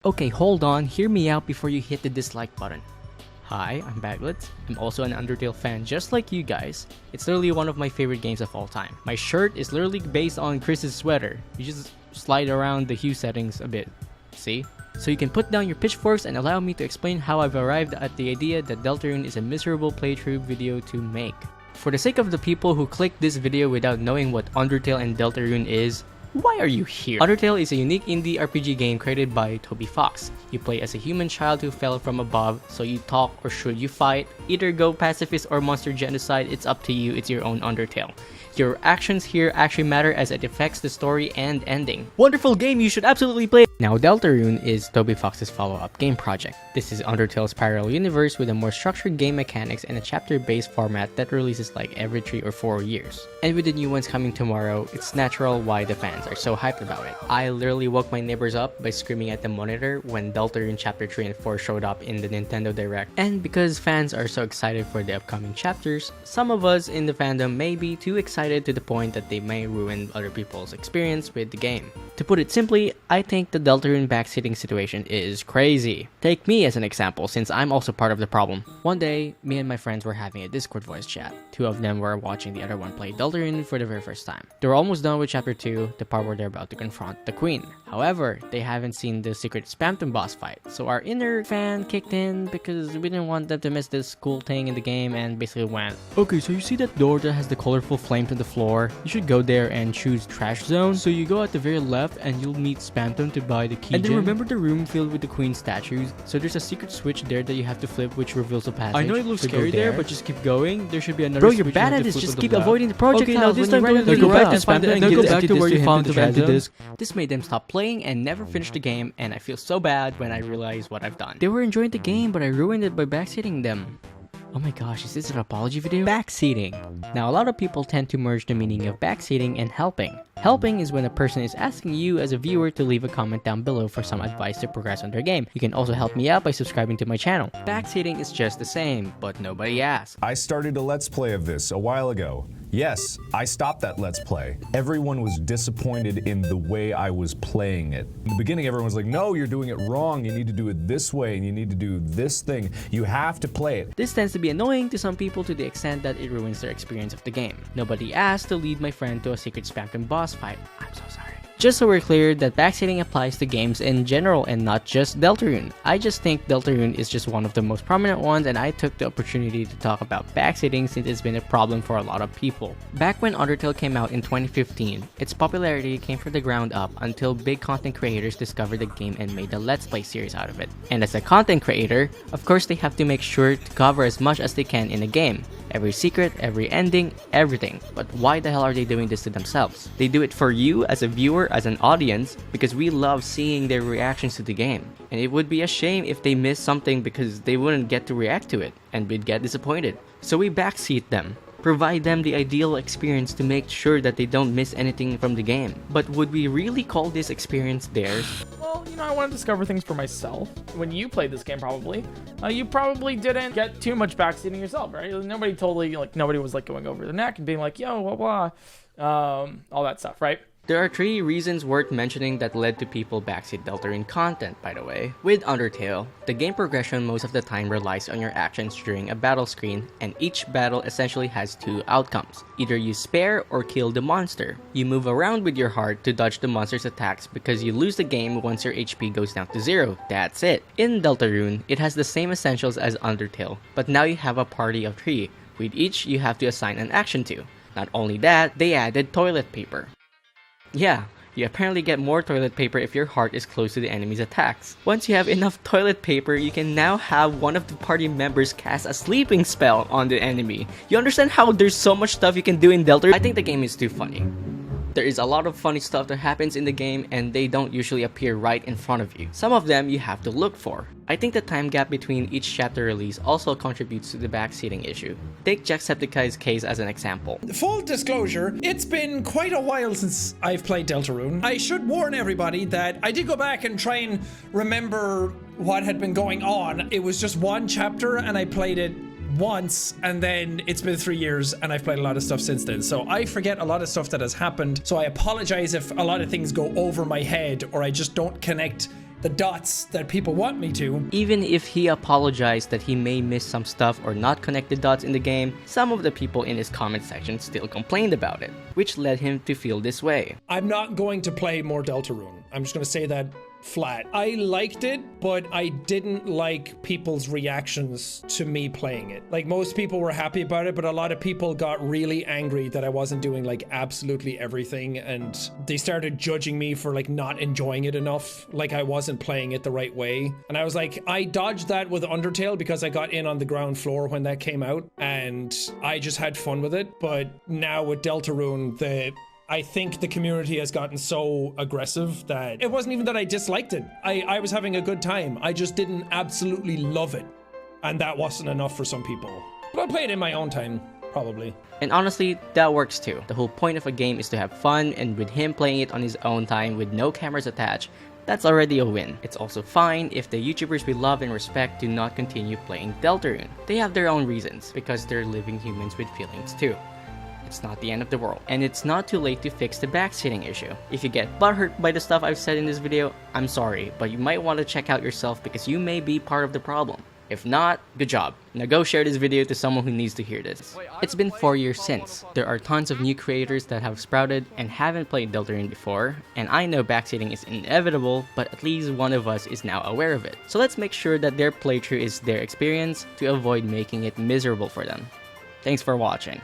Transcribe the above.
Okay, hold on, hear me out before you hit the dislike button. Hi, I'm Baglets. I'm also an Undertale fan just like you guys. It's literally one of my favorite games of all time. My shirt is literally based on Chris's sweater. You just slide around the hue settings a bit. See? So you can put down your pitchforks and allow me to explain how I've arrived at the idea that Deltarune is a miserable playthrough video to make. For the sake of the people who clicked this video without knowing what Undertale and Deltarune is, why are you here? Undertale is a unique indie RPG game created by Toby Fox. You play as a human child who fell from above, so you talk or should you fight? Either go pacifist or monster genocide, it's up to you, it's your own Undertale. Your actions here actually matter as it affects the story and ending. Wonderful game, you should absolutely play it! Now Deltarune is Toby Fox's follow-up game project. This is Undertale's parallel universe with a more structured game mechanics and a chapter-based format that releases like every 3 or 4 years. And with the new ones coming tomorrow, it's natural why the fans are so hyped about it. I literally woke my neighbors up by screaming at the monitor when Deltarune Chapter 3 and 4 showed up in the Nintendo Direct. And because fans are so excited for the upcoming chapters, some of us in the fandom may be too excited to the point that they may ruin other people's experience with the game. To put it simply, I think the Deltarune backseating situation is crazy. Take me as an example, since I'm also part of the problem. One day, me and my friends were having a Discord voice chat. 2 of them were watching the other one play Deltarune for the very first time. They were almost done with chapter 2, the part where they're about to confront the queen. However, they haven't seen the secret Spamton boss fight, so our inner fan kicked in because we didn't want them to miss this cool thing in the game and basically went, okay, so you see that door that has the colorful flames on the floor? You should go there and choose trash zone. So you go at the very left and you'll meet Spamton to buy the key. And then remember the room filled with the queen statues? So there's a secret switch there that you have to flip which reveals a passage. I know it looks scary there, but just keep going. There should be another switch. Bro, you're bad at this, just keep avoiding the project. Okay, now this time go back to Spamton and go back to where you found the empty disc. This made them stop playing and never finish the game, and I feel so bad when I realize what I've done. They were enjoying the game, but I ruined it by backseating them. Oh my gosh, is this an apology video? Backseating. Now, a lot of people tend to merge the meaning of backseating and helping. Helping is when a person is asking you as a viewer to leave a comment down below for some advice to progress on their game. You can also help me out by subscribing to my channel. Backseating is just the same, but nobody asked. I started a Let's Play of this a while ago. Yes, I stopped that Let's Play. Everyone was disappointed in the way I was playing it. In the beginning, everyone was like, no, you're doing it wrong. You need to do it this way, and you need to do this thing. You have to play it. This tends to be annoying to some people to the extent that it ruins their experience of the game. Nobody asked to lead my friend to a secret Spamton boss fight. I'm so sorry. Just so we're clear that backseating applies to games in general and not just Deltarune. I just think Deltarune is just one of the most prominent ones, and I took the opportunity to talk about backseating since it's been a problem for a lot of people. Back when Undertale came out in 2015, its popularity came from the ground up until big content creators discovered the game and made a Let's Play series out of it. And as a content creator, of course they have to make sure to cover as much as they can in a game. Every secret, every ending, everything. But why the hell are they doing this to themselves? They do it for you as a viewer, as an audience, because we love seeing their reactions to the game. And it would be a shame if they miss something because they wouldn't get to react to it, and we'd get disappointed. So we backseat them. Provide them the ideal experience to make sure that they don't miss anything from the game. But would we really call this experience theirs? Well, you know, I want to discover things for myself. When you played this game, you probably didn't get too much backseating yourself, right? Nobody was like going over the neck and being like, yo, blah, blah, all that stuff, right? There are 3 reasons worth mentioning that led to people backseat Deltarune content, by the way. With Undertale, the game progression most of the time relies on your actions during a battle screen, and each battle essentially has 2 outcomes. Either you spare or kill the monster. You move around with your heart to dodge the monster's attacks because you lose the game once your HP goes down to 0. That's it. In Deltarune, it has the same essentials as Undertale, but now you have a party of 3, with each you have to assign an action to. Not only that, they added toilet paper. Yeah, you apparently get more toilet paper if your heart is close to the enemy's attacks. Once you have enough toilet paper, you can now have one of the party members cast a sleeping spell on the enemy. You understand how there's so much stuff you can do in Deltarune? I think the game is too funny. There is a lot of funny stuff that happens in the game and they don't usually appear right in front of you. Some of them you have to look for. I think the time gap between each chapter release also contributes to the backseating issue. Take Jacksepticeye's case as an example. Full disclosure, it's been quite a while since I've played Deltarune. I should warn everybody that I did go back and try and remember what had been going on. It was just one chapter and I played it once, and then it's been 3 years and I've played a lot of stuff since then, so I forget a lot of stuff that has happened. So I apologize if a lot of things go over my head or I just don't connect the dots that people want me to. Even if he apologized that he may miss some stuff or not connect the dots in the game, some of the people in his comment section still complained about it, which led him to feel this way. I'm not going to play more Deltarune. I'm just going to say that flat. I liked it, but I didn't like people's reactions to me playing it. Like, most people were happy about it, but a lot of people got really angry that I wasn't doing like absolutely everything, and they started judging me for like not enjoying it enough, like I wasn't playing it the right way. And I was like, I dodged that with Undertale because I got in on the ground floor when that came out, and I just had fun with it. But now with Deltarune, I think the community has gotten so aggressive that it wasn't even that I disliked it. I was having a good time. I just didn't absolutely love it. And that wasn't enough for some people. But I'll play it in my own time, probably. And honestly, that works too. The whole point of a game is to have fun, and with him playing it on his own time with no cameras attached, that's already a win. It's also fine if the YouTubers we love and respect do not continue playing Deltarune. They have their own reasons, because they're living humans with feelings too. It's not the end of the world, and it's not too late to fix the backseating issue. If you get butthurt by the stuff I've said in this video, I'm sorry, but you might want to check out yourself because you may be part of the problem. If not, good job. Now go share this video to someone who needs to hear this. It's been 4 years since. There are tons of new creators that have sprouted and haven't played Deltarune before, and I know backseating is inevitable, but at least one of us is now aware of it. So let's make sure that their playthrough is their experience to avoid making it miserable for them. Thanks for watching.